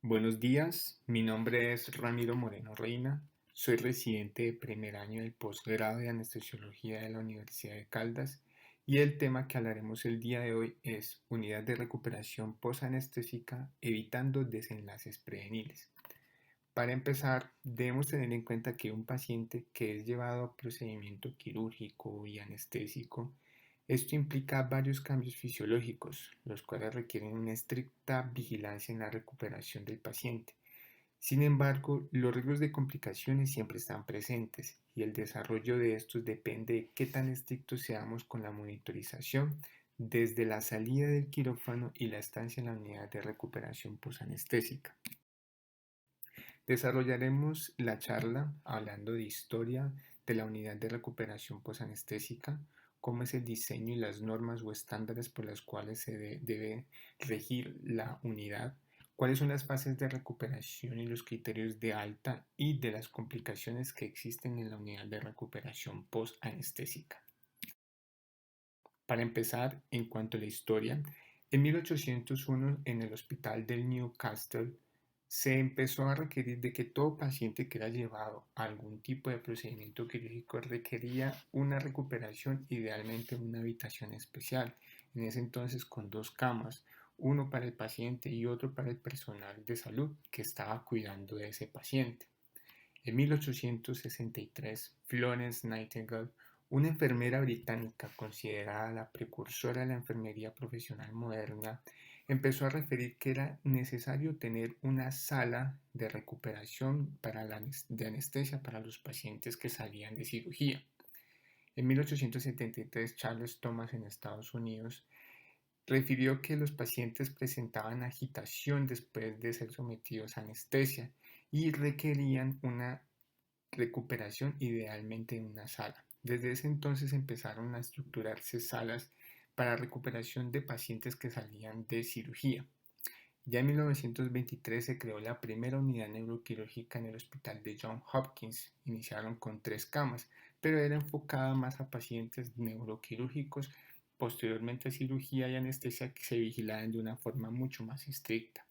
Buenos días, mi nombre es Ramiro Moreno Reina, soy residente de primer año del posgrado de Anestesiología de la Universidad de Caldas y el tema que hablaremos el día de hoy es Unidad de Recuperación Posanestésica evitando desenlaces prevenibles. Para empezar, debemos tener en cuenta que un paciente que es llevado a procedimiento quirúrgico y anestésico, esto implica varios cambios fisiológicos, los cuales requieren una estricta vigilancia en la recuperación del paciente. Sin embargo, los riesgos de complicaciones siempre están presentes y el desarrollo de estos depende de qué tan estrictos seamos con la monitorización desde la salida del quirófano y la estancia en la unidad de recuperación posanestésica. Desarrollaremos la charla hablando de historia de la unidad de recuperación posanestésica, cómo es el diseño y las normas o estándares por las cuales se debe regir la unidad, cuáles son las fases de recuperación y los criterios de alta y de las complicaciones que existen en la unidad de recuperación posanestésica. Para empezar, en cuanto a la historia, en 1801 en el Hospital del Newcastle se empezó a requerir de que todo paciente que era llevado a algún tipo de procedimiento quirúrgico requería una recuperación, idealmente en una habitación especial, en ese entonces con dos camas, uno para el paciente y otro para el personal de salud que estaba cuidando de ese paciente. En 1863, Florence Nightingale, una enfermera británica considerada la precursora de la enfermería profesional moderna, empezó a referir que era necesario tener una sala de recuperación de anestesia para los pacientes que salían de cirugía. En 1873, Charles Thomas en Estados Unidos refirió que los pacientes presentaban agitación después de ser sometidos a anestesia y requerían una recuperación idealmente en una sala. Desde ese entonces empezaron a estructurarse salas para recuperación de pacientes que salían de cirugía. Ya en 1923 se creó la primera unidad neuroquirúrgica en el hospital de Johns Hopkins. Iniciaron con 3 camas, pero era enfocada más a pacientes neuroquirúrgicos. Posteriormente a cirugía y anestesia que se vigilaban de una forma mucho más estricta.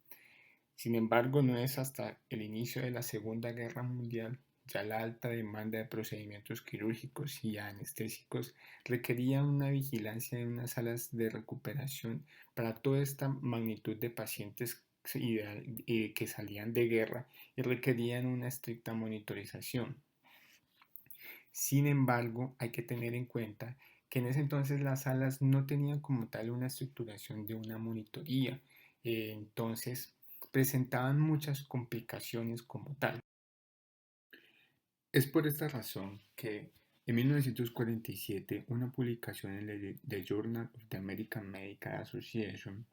Sin embargo, no es hasta el inicio de la Segunda Guerra Mundial, ya la alta demanda de procedimientos quirúrgicos y anestésicos requería una vigilancia en unas salas de recuperación para toda esta magnitud de pacientes que salían de guerra y requerían una estricta monitorización. Sin embargo, hay que tener en cuenta que en ese entonces las salas no tenían como tal una estructuración de una monitoría, entonces presentaban muchas complicaciones como tal. Es por esta razón que en 1947 una publicación en el The Journal of the American Medical Association.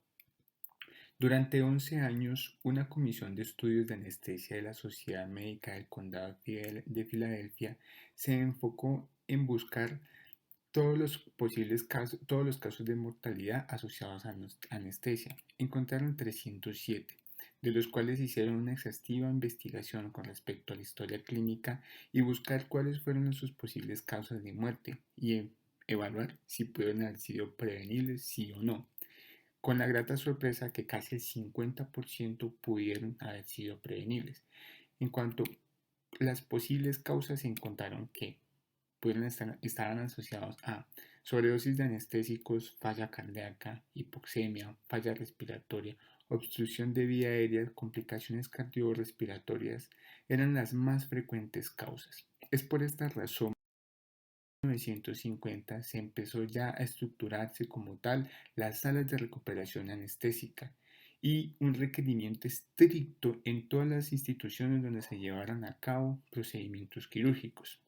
Durante 11 años, una comisión de estudios de anestesia de la Sociedad Médica del Condado de Filadelfia se enfocó en buscar todos los casos de mortalidad asociados a anestesia. Encontraron 307, de los cuales hicieron una exhaustiva investigación con respecto a la historia clínica y buscar cuáles fueron sus posibles causas de muerte y evaluar si pudieron haber sido prevenibles, sí o no, con la grata sorpresa que casi el 50% pudieron haber sido prevenibles. En cuanto a las posibles causas, se encontraron que estaban asociados a sobredosis de anestésicos, falla cardíaca, hipoxemia, falla respiratoria, obstrucción de vía aérea, complicaciones cardiorrespiratorias, eran las más frecuentes causas. Es por esta razón en 1950 se empezó ya a estructurarse como tal las salas de recuperación anestésica y un requerimiento estricto en todas las instituciones donde se llevaran a cabo procedimientos quirúrgicos.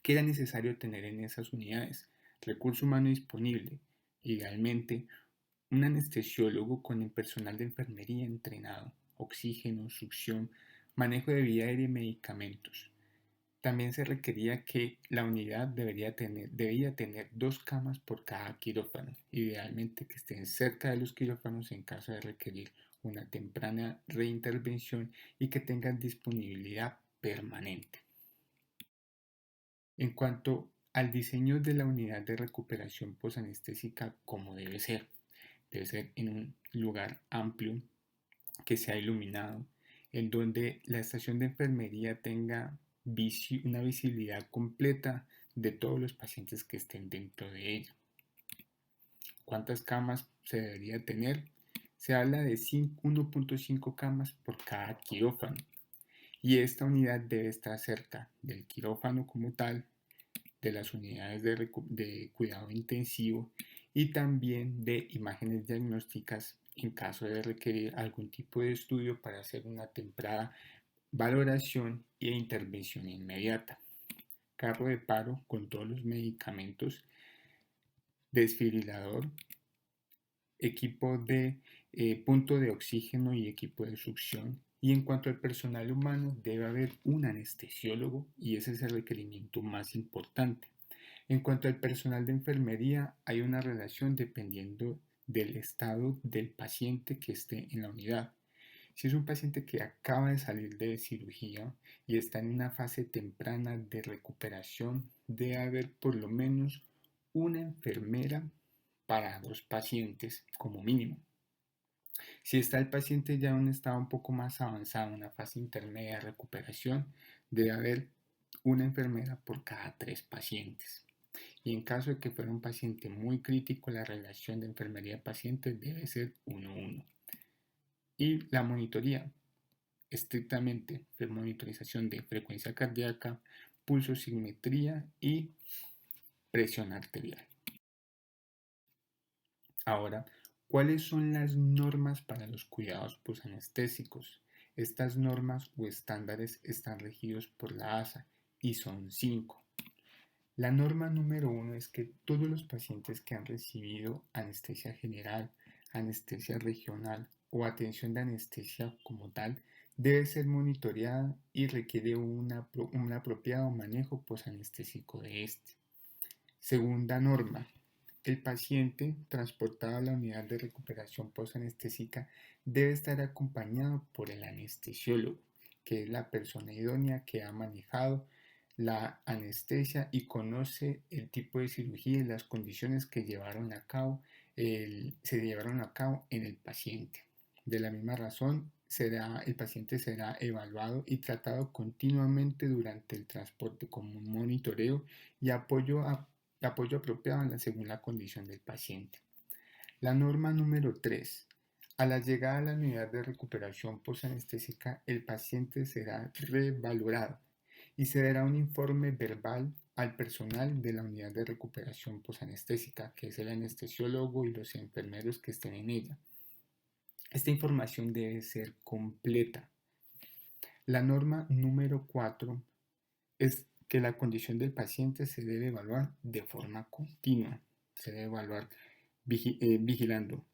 ¿Qué era necesario tener en esas unidades? Recurso humano disponible, idealmente un anestesiólogo con el personal de enfermería entrenado, oxígeno, succión, manejo de vía aérea y medicamentos. También se requería que la unidad debía tener 2 camas por cada quirófano, idealmente que estén cerca de los quirófanos en caso de requerir una temprana reintervención y que tengan disponibilidad permanente. En cuanto al diseño de la unidad de recuperación posanestésica, como debe ser en un lugar amplio, que sea iluminado, en donde la estación de enfermería tenga una visibilidad completa de todos los pacientes que estén dentro de ella. ¿Cuántas camas se debería tener? Se habla de 1.5 camas por cada quirófano, y esta unidad debe estar cerca del quirófano como tal, de las unidades de cuidado intensivo y también de imágenes diagnósticas en caso de requerir algún tipo de estudio para hacer una temprana valoración e intervención inmediata. Carro de paro con todos los medicamentos, desfibrilador, equipo de punto de oxígeno y equipo de succión. Y en cuanto al personal humano, debe haber un anestesiólogo, y ese es el requerimiento más importante. En cuanto al personal de enfermería, hay una relación dependiendo del estado del paciente que esté en la unidad. Si es un paciente que acaba de salir de cirugía y está en una fase temprana de recuperación, debe haber por lo menos una enfermera para 2 pacientes como mínimo. Si está el paciente ya en un estado un poco más avanzado, en una fase intermedia de recuperación, debe haber una enfermera por cada 3 pacientes. Y en caso de que fuera un paciente muy crítico, la relación de enfermería-paciente debe ser 1:1. Y la monitoría, estrictamente de monitorización de frecuencia cardíaca, pulsosimetría y presión arterial. Ahora, ¿cuáles son las normas para los cuidados posanestésicos? Estas normas o estándares están regidos por la ASA y son 5. La norma número 1 es que todos los pacientes que han recibido anestesia general, anestesia regional o atención de anestesia como tal debe ser monitoreada y requiere un apropiado manejo posanestésico de este. Segunda norma: el paciente transportado a la unidad de recuperación posanestésica debe estar acompañado por el anestesiólogo, que es la persona idónea que ha manejado la anestesia y conoce el tipo de cirugía y las condiciones que se llevaron a cabo en el paciente. De la misma razón, el paciente será evaluado y tratado continuamente durante el transporte con un monitoreo y apoyo apropiado según la condición del paciente. La norma número 3. A la llegada a la unidad de recuperación posanestésica, el paciente será revalorado y se dará un informe verbal al personal de la unidad de recuperación posanestésica, que es el anestesiólogo y los enfermeros que estén en ella. Esta información debe ser completa. La norma número 4 es que la condición del paciente se debe evaluar de forma continua. Se debe evaluar vigilando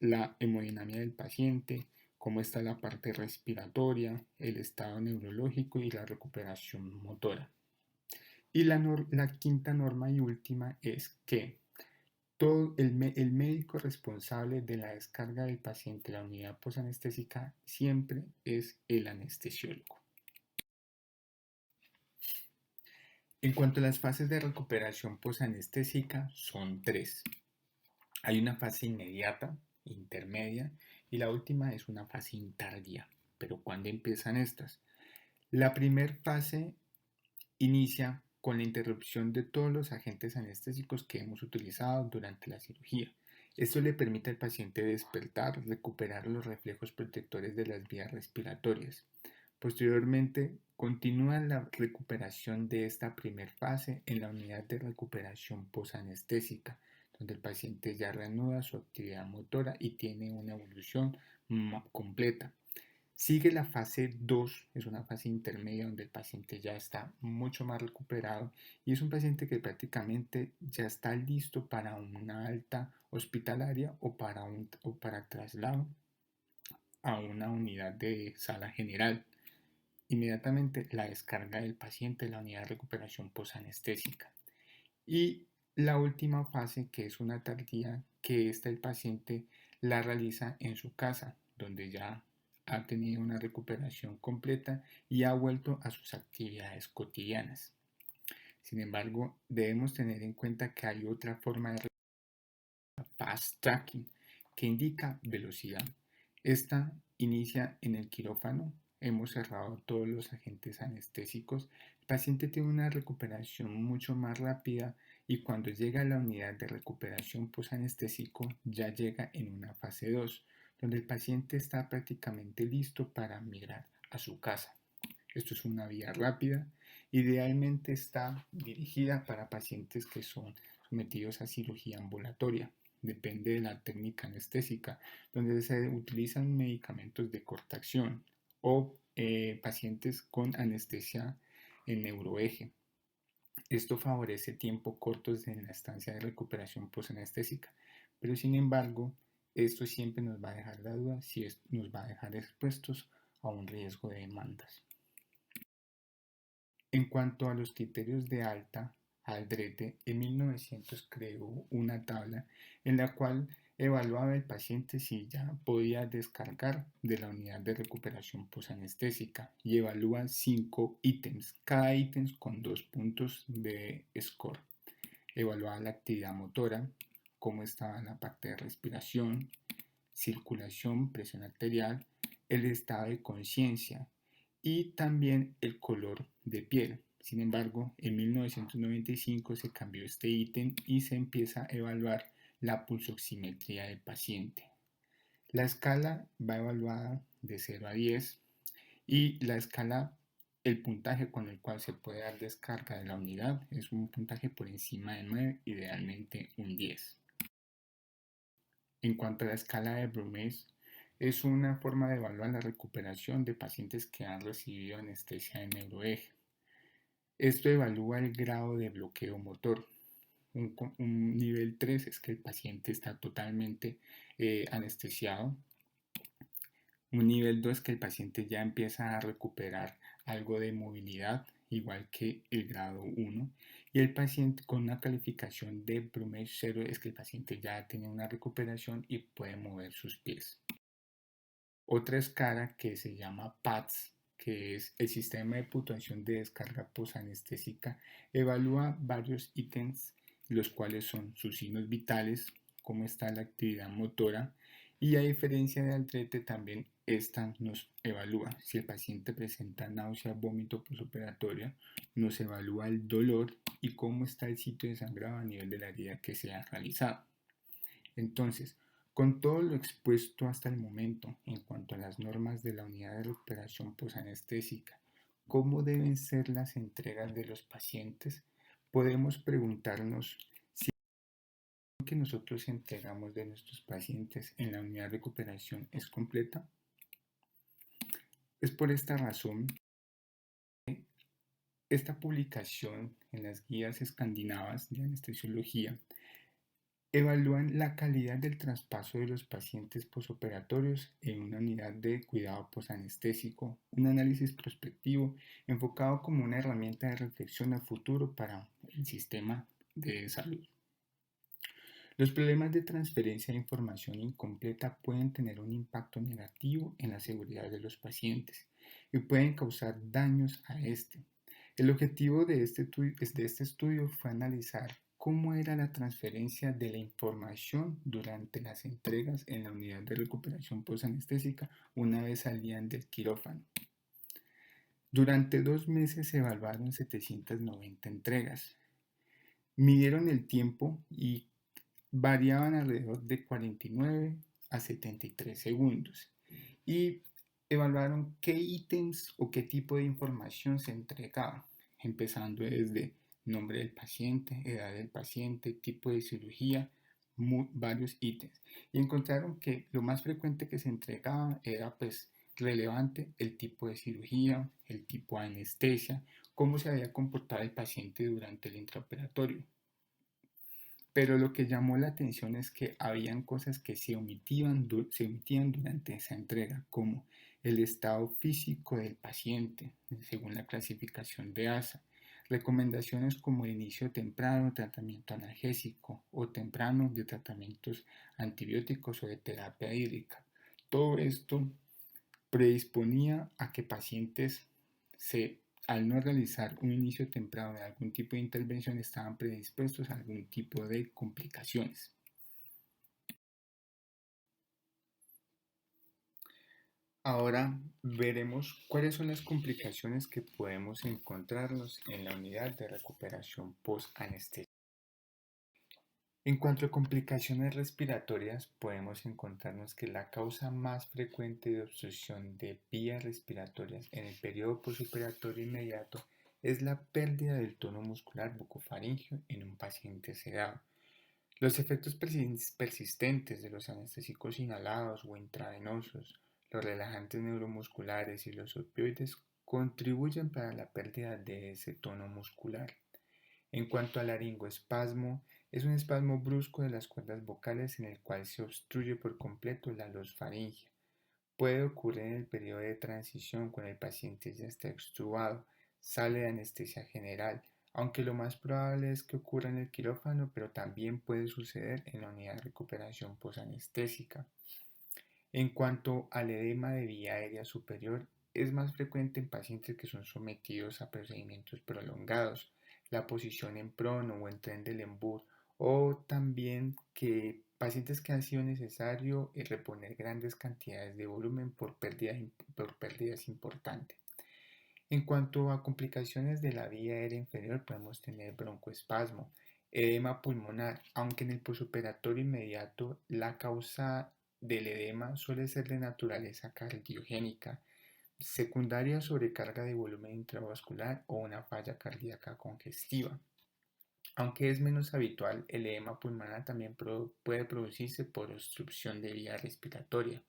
la hemodinamia del paciente, cómo está la parte respiratoria, el estado neurológico y la recuperación motora. Y la quinta norma y última es que el médico responsable de la descarga del paciente a la unidad posanestésica siempre es el anestesiólogo. En cuanto a las fases de recuperación posanestésica, son 3. Hay una fase inmediata, intermedia, y la última es una fase tardía. Pero ¿cuándo empiezan estas? La primera fase inicia con la interrupción de todos los agentes anestésicos que hemos utilizado durante la cirugía. Esto le permite al paciente despertar, recuperar los reflejos protectores de las vías respiratorias. Posteriormente, continúa la recuperación de esta primera fase en la unidad de recuperación posanestésica, donde el paciente ya reanuda su actividad motora y tiene una evolución completa. Sigue la fase 2, es una fase intermedia donde el paciente ya está mucho más recuperado y es un paciente que prácticamente ya está listo para una alta hospitalaria o para traslado a una unidad de sala general. Inmediatamente la descarga del paciente de la unidad de recuperación posanestésica. Y la última fase, que es una tardía, que el paciente la realiza en su casa, donde ya ha tenido una recuperación completa y ha vuelto a sus actividades cotidianas. Sin embargo, debemos tener en cuenta que hay otra forma de fast tracking que indica velocidad. Esta inicia en el quirófano, hemos cerrado todos los agentes anestésicos, el paciente tiene una recuperación mucho más rápida y cuando llega a la unidad de recuperación posanestésico ya llega en una fase 2, donde el paciente está prácticamente listo para migrar a su casa. Esto es una vía rápida, idealmente está dirigida para pacientes que son sometidos a cirugía ambulatoria. Depende de la técnica anestésica, donde se utilizan medicamentos de corta acción o pacientes con anestesia en neuroeje. Esto favorece tiempos cortos en la estancia de recuperación posanestésica, pero sin embargo, esto siempre nos va a dejar la duda si nos va a dejar expuestos a un riesgo de demandas. En cuanto a los criterios de alta, Aldrete en 1900 creó una tabla en la cual evaluaba al paciente si ya podía descargar de la unidad de recuperación posanestésica y evalúa 5 ítems, cada ítem con 2 puntos de score. Evaluaba la actividad motora, cómo estaba la parte de respiración, circulación, presión arterial, el estado de conciencia y también el color de piel. Sin embargo, en 1995 se cambió este ítem y se empieza a evaluar la pulsoximetría del paciente. La escala va evaluada de 0 a 10 y la escala, el puntaje con el cual se puede dar descarga de la unidad es un puntaje por encima de 9, idealmente un 10. En cuanto a la escala de Brumes, es una forma de evaluar la recuperación de pacientes que han recibido anestesia de neuroeje. Esto evalúa el grado de bloqueo motor. Un nivel 3 es que el paciente está totalmente anestesiado. Un nivel 2 es que el paciente ya empieza a recuperar algo de movilidad, igual que el grado 1. Y el paciente con una calificación de Brumes 0 es que el paciente ya tiene una recuperación y puede mover sus pies. Otra escala que se llama PATS, que es el sistema de puntuación de descarga posanestésica, evalúa varios ítems, los cuales son sus signos vitales, cómo está la actividad motora, y a diferencia de Aldrete también esta nos evalúa si el paciente presenta náusea, vómito postoperatoria, nos evalúa el dolor y cómo está el sitio de sangrado a nivel de la herida que se ha realizado. Entonces, con todo lo expuesto hasta el momento en cuanto a las normas de la unidad de recuperación posanestésica, cómo deben ser las entregas de los pacientes, podemos preguntarnos si lo que nosotros entregamos de nuestros pacientes en la unidad de recuperación es completa. Es por esta razón que esta publicación en las guías escandinavas de anestesiología evalúan la calidad del traspaso de los pacientes posoperatorios en una unidad de cuidado posanestésico, un análisis prospectivo enfocado como una herramienta de reflexión a futuro para el sistema de salud. Los problemas de transferencia de información incompleta pueden tener un impacto negativo en la seguridad de los pacientes y pueden causar daños a este. El objetivo de este estudio fue analizar cómo era la transferencia de la información durante las entregas en la unidad de recuperación posanestésica una vez salían del quirófano. Durante 2 meses se evaluaron 790 entregas. Midieron el tiempo y variaban alrededor de 49 a 73 segundos y evaluaron qué ítems o qué tipo de información se entregaba, empezando desde nombre del paciente, edad del paciente, tipo de cirugía, varios ítems. Y encontraron que lo más frecuente que se entregaba era pues relevante el tipo de cirugía, el tipo de anestesia, cómo se había comportado el paciente durante el intraoperatorio. Pero lo que llamó la atención es que habían cosas que se omitían durante esa entrega, como el estado físico del paciente, según la clasificación de ASA, recomendaciones como el inicio temprano de tratamiento analgésico o temprano de tratamientos antibióticos o de terapia hídrica. Todo esto predisponía a que pacientes al no realizar un inicio temprano de algún tipo de intervención estaban predispuestos a algún tipo de complicaciones. Ahora veremos cuáles son las complicaciones que podemos encontrarnos en la unidad de recuperación post-anestesia. En cuanto a complicaciones respiratorias, podemos encontrarnos que la causa más frecuente de obstrucción de vías respiratorias en el periodo postoperatorio inmediato es la pérdida del tono muscular bucofaríngeo en un paciente sedado. Los efectos persistentes de los anestésicos inhalados o intravenosos, los relajantes neuromusculares y los opioides contribuyen para la pérdida de ese tono muscular. En cuanto al laringoespasmo, es un espasmo brusco de las cuerdas vocales en el cual se obstruye por completo la losfaringe. Puede ocurrir en el periodo de transición cuando el paciente ya está extubado, sale de anestesia general, aunque lo más probable es que ocurra en el quirófano, pero también puede suceder en la unidad de recuperación posanestésica. En cuanto al edema de vía aérea superior, es más frecuente en pacientes que son sometidos a procedimientos prolongados, la posición en prono o en tren del Lembour, o también que pacientes que han sido necesario reponer grandes cantidades de volumen por pérdidas importantes. En cuanto a complicaciones de la vía aérea inferior, podemos tener broncoespasmo, edema pulmonar, aunque en el posoperatorio inmediato la causa del edema suele ser de naturaleza cardiogénica, secundaria sobrecarga de volumen intravascular o una falla cardíaca congestiva. Aunque es menos habitual, el edema pulmonar también puede producirse por obstrucción de vía respiratoria,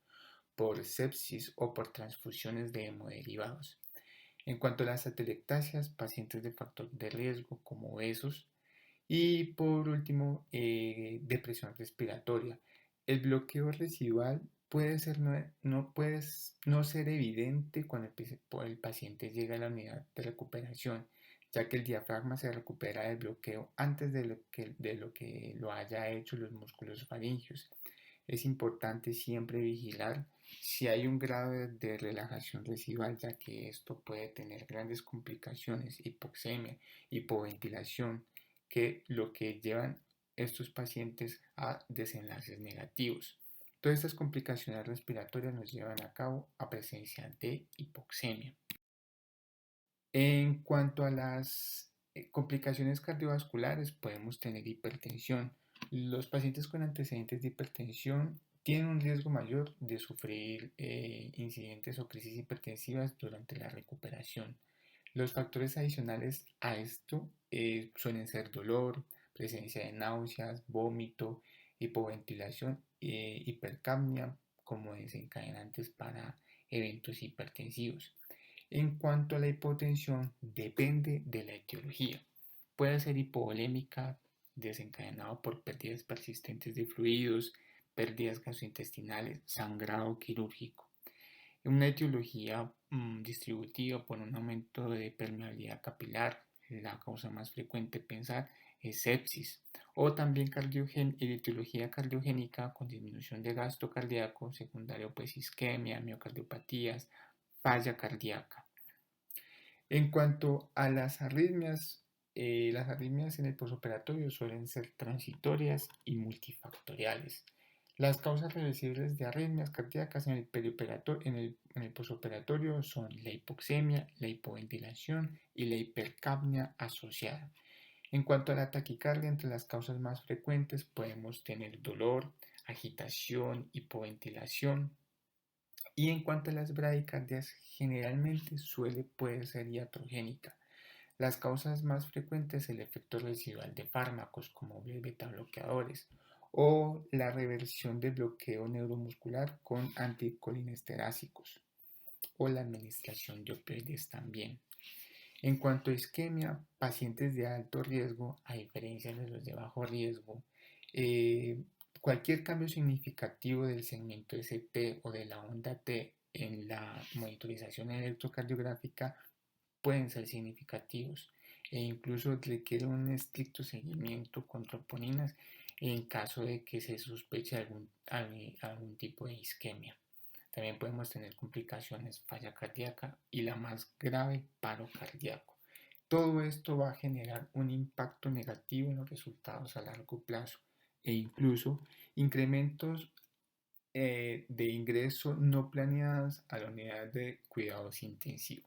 por sepsis o por transfusiones de hemoderivados. En cuanto a las atelectasias, pacientes de factor de riesgo como obesos. Y por último, depresión respiratoria. El bloqueo residual puede no ser evidente cuando el paciente llega a la unidad de recuperación, ya que el diafragma se recupera del bloqueo antes de lo que lo haya hecho los músculos faringios. Es importante siempre vigilar si hay un grado de relajación residual, ya que esto puede tener grandes complicaciones, hipoxemia, hipoventilación, que llevan estos pacientes a desenlaces negativos. Todas estas complicaciones respiratorias nos llevan a cabo a presencia de hipoxemia. En cuanto a las complicaciones cardiovasculares, podemos tener hipertensión. Los pacientes con antecedentes de hipertensión tienen un riesgo mayor de sufrir incidentes o crisis hipertensivas durante la recuperación. Los factores adicionales a esto suelen ser dolor, presencia de náuseas, vómito, hipoventilación, hipercapnia como desencadenantes para eventos hipertensivos. En cuanto a la hipotensión, depende de la etiología. Puede ser hipovolémica, desencadenado por pérdidas persistentes de fluidos, pérdidas gastrointestinales, sangrado quirúrgico. Una etiología distributiva por un aumento de permeabilidad capilar, la causa más frecuente pensar es sepsis, o también etiología cardiogénica con disminución de gasto cardíaco, secundario pues isquemia, miocardiopatías, falla cardíaca. En cuanto a las arritmias en el posoperatorio suelen ser transitorias y multifactoriales. Las causas reversibles de arritmias cardíacas en el posoperatorio son la hipoxemia, la hipoventilación y la hipercapnia asociada. En cuanto a la taquicardia, entre las causas más frecuentes podemos tener dolor, agitación, hipoventilación. Y en cuanto a las bradicardias, generalmente puede ser iatrogénica. Las causas más frecuentes el efecto residual de fármacos como beta bloqueadores o la reversión del bloqueo neuromuscular con anticolinestéricos o la administración de opioides también. En cuanto a isquemia, pacientes de alto riesgo, a diferencia de los de bajo riesgo, eh, cualquier cambio significativo del segmento ST o de la onda T en la monitorización electrocardiográfica pueden ser significativos e incluso requiere un estricto seguimiento con troponinas en caso de que se sospeche algún tipo de isquemia. También podemos tener complicaciones, falla cardíaca y la más grave, paro cardíaco. Todo esto va a generar un impacto negativo en los resultados a largo plazo e incluso incrementos de ingreso no planeadas a la unidad de cuidados intensivos.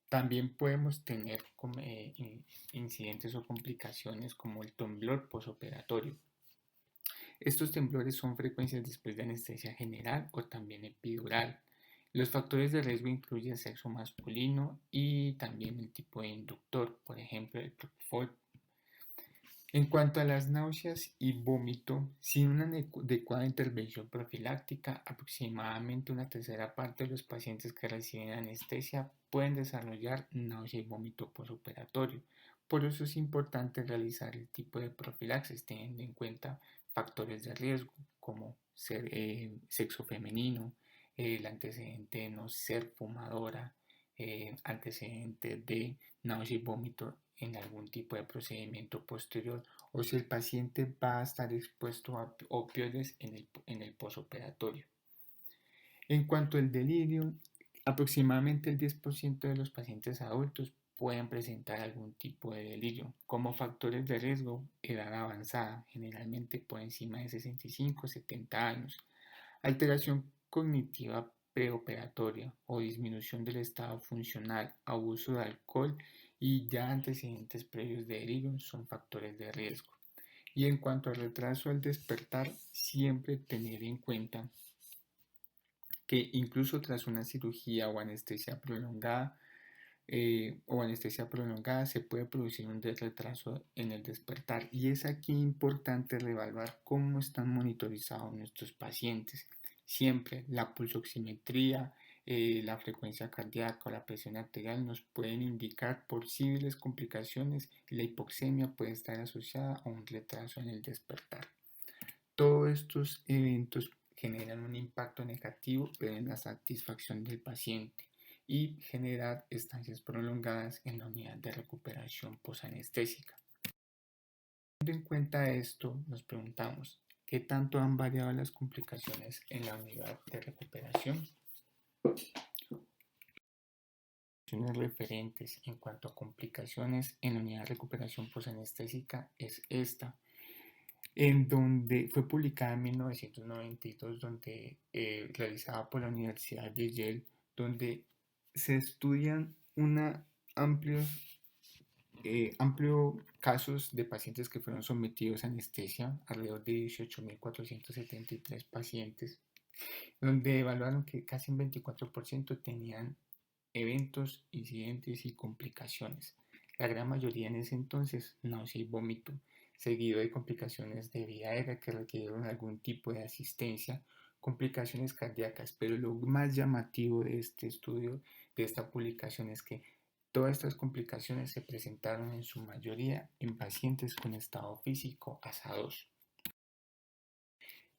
También podemos tener incidentes o complicaciones como el temblor posoperatorio. Estos temblores son frecuencias después de anestesia general o también epidural. Los factores de riesgo incluyen sexo masculino y también el tipo de inductor, por ejemplo, el propofol. En cuanto a las náuseas y vómito, sin una adecuada intervención profiláctica, aproximadamente una tercera parte de los pacientes que reciben anestesia pueden desarrollar náusea y vómito postoperatorio. Por eso es importante realizar el tipo de profilaxis teniendo en cuenta factores de riesgo como ser sexo femenino, el antecedente de no ser fumadora, antecedente de náusea y vómito en algún tipo de procedimiento posterior o si el paciente va a estar expuesto a opioides en el posoperatorio. En cuanto al delirio, aproximadamente el 10% de los pacientes adultos pueden presentar algún tipo de delirio. Como factores de riesgo, edad avanzada, generalmente por encima de 65 o 70 años, alteración cognitiva preoperatoria o disminución del estado funcional, abuso de alcohol y ya antecedentes previos de delirio son factores de riesgo. Y en cuanto al retraso al despertar, siempre tener en cuenta que incluso tras una cirugía o anestesia prolongada se puede producir un retraso en el despertar y es aquí importante reevaluar cómo están monitorizados nuestros pacientes. Siempre la pulsoximetría, la frecuencia cardíaca o la presión arterial nos pueden indicar posibles complicaciones y la hipoxemia puede estar asociada a un retraso en el despertar. Todos estos eventos generan un impacto negativo en la satisfacción del paciente y generar estancias prolongadas en la unidad de recuperación posanestésica. Teniendo en cuenta esto, nos preguntamos, ¿qué tanto han variado las complicaciones en la unidad de recuperación? Referentes en cuanto a complicaciones en la unidad de recuperación posanestésica es esta, en donde fue publicada en 1992, realizada por la Universidad de Yale, donde se estudian amplio casos de pacientes que fueron sometidos a anestesia, alrededor de 18.473 pacientes, donde evaluaron que casi un 24% tenían eventos, incidentes y complicaciones. La gran mayoría en ese entonces, náusea y vómito, seguido de complicaciones de vía aérea que requirieron algún tipo de asistencia, complicaciones cardíacas, pero lo más llamativo de este estudio, de esta publicación, es que todas estas complicaciones se presentaron en su mayoría en pacientes con estado físico ASA2.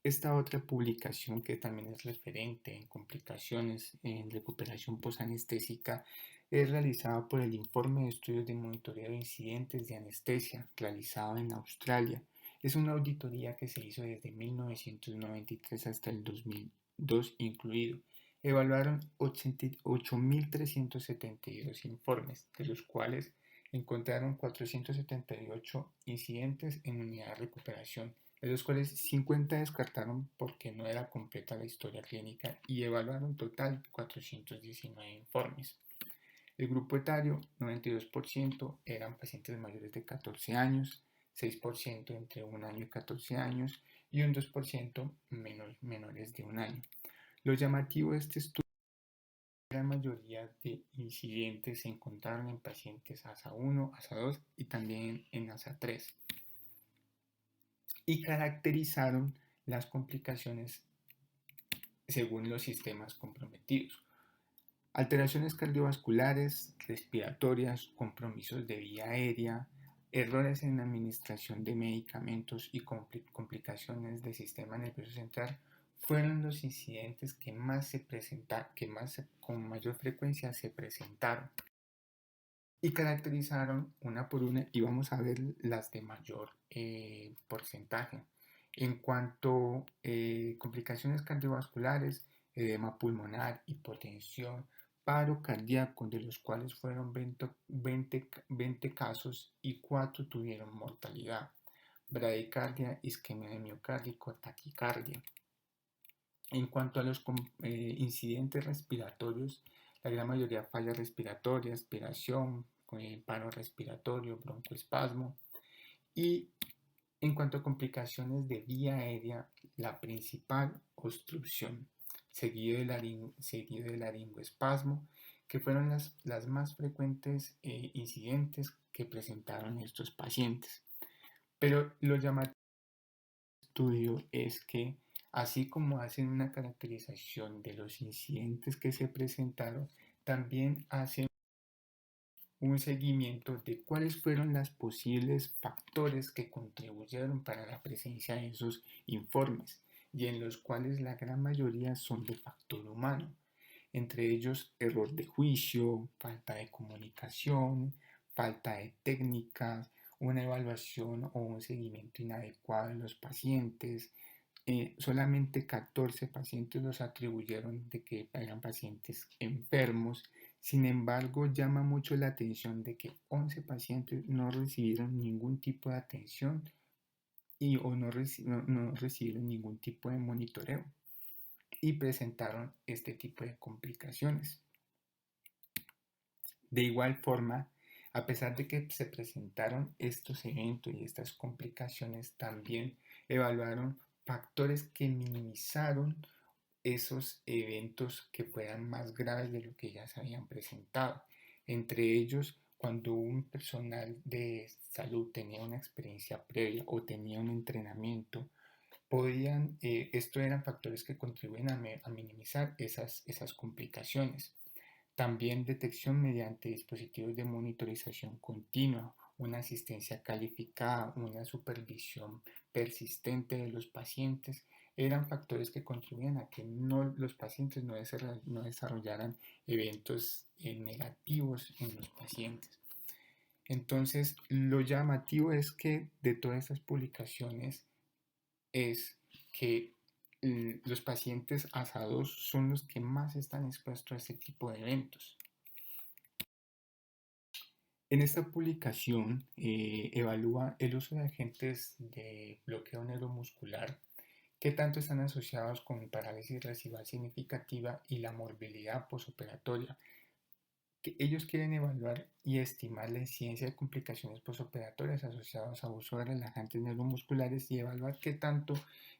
Esta otra publicación que también es referente en complicaciones en recuperación posanestésica es realizada por el Informe de Estudios de Monitoreo de Incidentes de Anestesia realizado en Australia. Es una auditoría que se hizo desde 1993 hasta el 2002 incluido. Evaluaron 8.372 informes, de los cuales encontraron 478 incidentes en unidad de recuperación, de los cuales 50 descartaron porque no era completa la historia clínica y evaluaron total 419 informes. El grupo etario, 92% eran pacientes mayores de 14 años, 6% entre 1 año y 14 años y un 2% menores de 1 año. Lo llamativo de este estudio, la gran mayoría de incidentes se encontraron en pacientes ASA1, ASA2 y también en ASA3 y caracterizaron las complicaciones según los sistemas comprometidos. Alteraciones cardiovasculares, respiratorias, compromisos de vía aérea, errores en la administración de medicamentos y complicaciones del sistema nervioso central fueron los incidentes que con mayor frecuencia se presentaron y caracterizaron una por una y vamos a ver las de mayor porcentaje. En cuanto a complicaciones cardiovasculares, edema pulmonar, hipotensión, paro cardíaco, de los cuales fueron 20 casos y 4 tuvieron mortalidad, bradicardia, isquemia de miocárdico, taquicardia. En cuanto a los incidentes respiratorios, la gran mayoría falla respiratoria, aspiración, paro respiratorio, broncoespasmo. Y en cuanto a complicaciones de vía aérea, la principal, obstrucción, seguido de laringoespasmo, que fueron las más frecuentes incidentes que presentaron estos pacientes. Pero lo llamativo del estudio es que, así como hacen una caracterización de los incidentes que se presentaron, también hacen un seguimiento de cuáles fueron los posibles factores que contribuyeron para la presencia de esos informes, y en los cuales la gran mayoría son de factor humano, entre ellos error de juicio, falta de comunicación, falta de técnicas, una evaluación o un seguimiento inadecuado de los pacientes. Solamente 14 pacientes los atribuyeron de que eran pacientes enfermos. Sin embargo, llama mucho la atención de que 11 pacientes no recibieron ningún tipo de atención o no recibieron ningún tipo de monitoreo y presentaron este tipo de complicaciones. De igual forma, a pesar de que se presentaron estos eventos y estas complicaciones, también evaluaron factores que minimizaron esos eventos que fueran más graves de lo que ya se habían presentado. Entre ellos, cuando un personal de salud tenía una experiencia previa o tenía un entrenamiento, esto eran factores que contribuyen a minimizar esas complicaciones. También detección mediante dispositivos de monitorización continua, una asistencia calificada, una supervisión persistente de los pacientes, eran factores que contribuían a que los pacientes no desarrollaran eventos negativos en los pacientes. Entonces, lo llamativo es que de todas estas publicaciones es que los pacientes asados son los que más están expuestos a este tipo de eventos. En esta publicación evalúa el uso de agentes de bloqueo neuromuscular que tanto están asociados con parálisis residual significativa y la morbilidad posoperatoria. Que ellos quieren evaluar y estimar la incidencia de complicaciones posoperatorias asociadas a uso de relajantes neuromusculares y evaluar qué tanto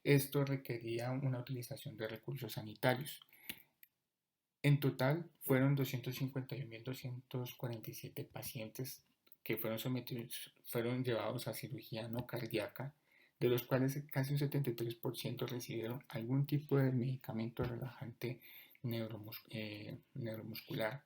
esto requería una utilización de recursos sanitarios. En total, fueron 251.247 pacientes que fueron llevados a cirugía no cardíaca, de los cuales casi un 73% recibieron algún tipo de medicamento relajante neuromuscular.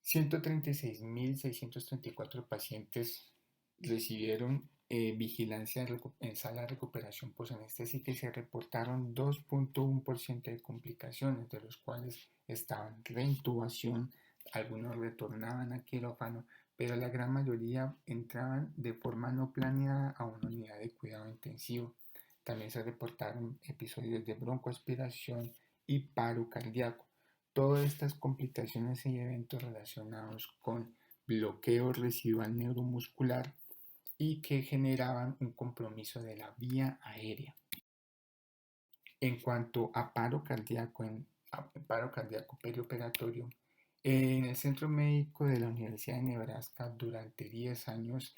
136.634 pacientes recibieron vigilancia en sala de recuperación posanestésica y se reportaron 2.1% de complicaciones, de los cuales estaban reintubación, algunos retornaban a quirófano, pero la gran mayoría entraban de forma no planeada a una unidad de cuidado intensivo. También se reportaron episodios de broncoaspiración y paro cardíaco. Todas estas complicaciones y eventos relacionados con bloqueo residual neuromuscular y que generaban un compromiso de la vía aérea. En cuanto a paro cardíaco perioperatorio, en el Centro Médico de la Universidad de Nebraska durante 10 años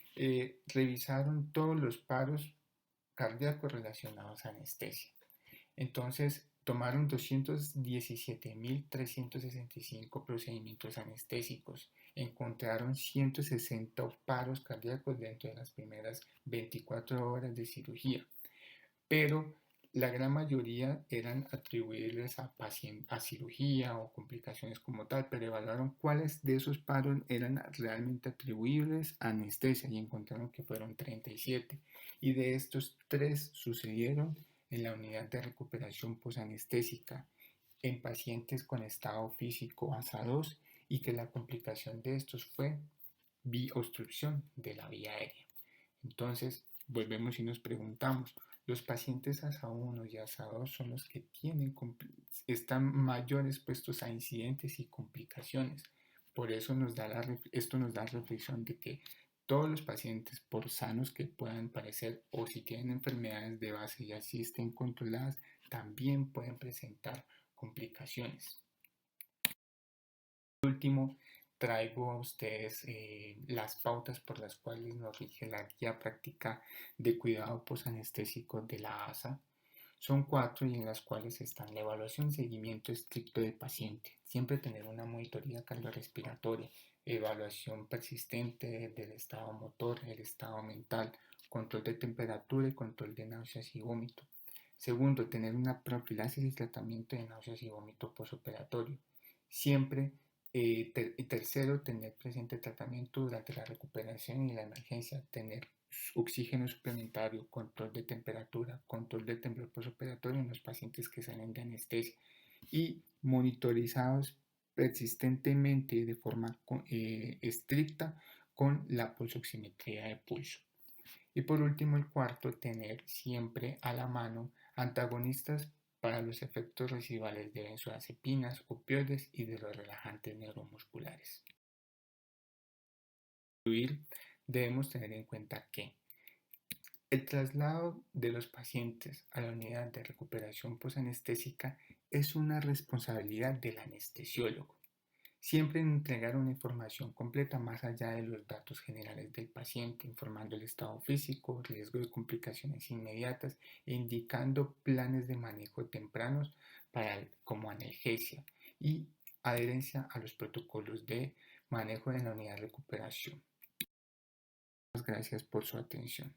revisaron todos los paros cardíacos relacionados a anestesia. Entonces, tomaron 217.365 procedimientos anestésicos, encontraron 160 paros cardíacos dentro de las primeras 24 horas de cirugía, pero la gran mayoría eran atribuibles a cirugía o complicaciones como tal, pero evaluaron cuáles de esos paros eran realmente atribuibles a anestesia y encontraron que fueron 37, y de estos 3 sucedieron en la unidad de recuperación posanestésica en pacientes con estado físico ASA2 y que la complicación de estos fue obstrucción de la vía aérea. Entonces, volvemos y nos preguntamos, los pacientes ASA1 y ASA2 son los que están mayor expuestos a incidentes y complicaciones. Por eso esto nos da la reflexión de que todos los pacientes, por sanos que puedan parecer o si tienen enfermedades de base y así estén controladas, también pueden presentar complicaciones. Por último, traigo a ustedes las pautas por las cuales nos rige la guía práctica de cuidado posanestésico de la ASA. Son 4 y en las cuales están la evaluación y seguimiento estricto del paciente, siempre tener una monitoría cardiorrespiratoria, evaluación persistente del estado motor, el estado mental, control de temperatura y control de náuseas y vómito. Segundo, tener una profilaxis y tratamiento de náuseas y vómito posoperatorio. Siempre tercero, tener presente tratamiento durante la recuperación y la emergencia, tener oxígeno suplementario, control de temperatura, control de temblor postoperatorio en los pacientes que salen de anestesia y monitorizados persistentemente y de forma estricta con la pulsoximetría de pulso. Y por último, el cuarto, tener siempre a la mano antagonistas para los efectos residuales de benzodiazepinas, opioides y de los relajantes neuromusculares. Debemos tener en cuenta que el traslado de los pacientes a la unidad de recuperación posanestésica es una responsabilidad del anestesiólogo. Siempre entregar una información completa más allá de los datos generales del paciente, informando el estado físico, riesgo de complicaciones inmediatas e indicando planes de manejo tempranos como analgesia y adherencia a los protocolos de manejo de la unidad de recuperación. Muchas gracias por su atención.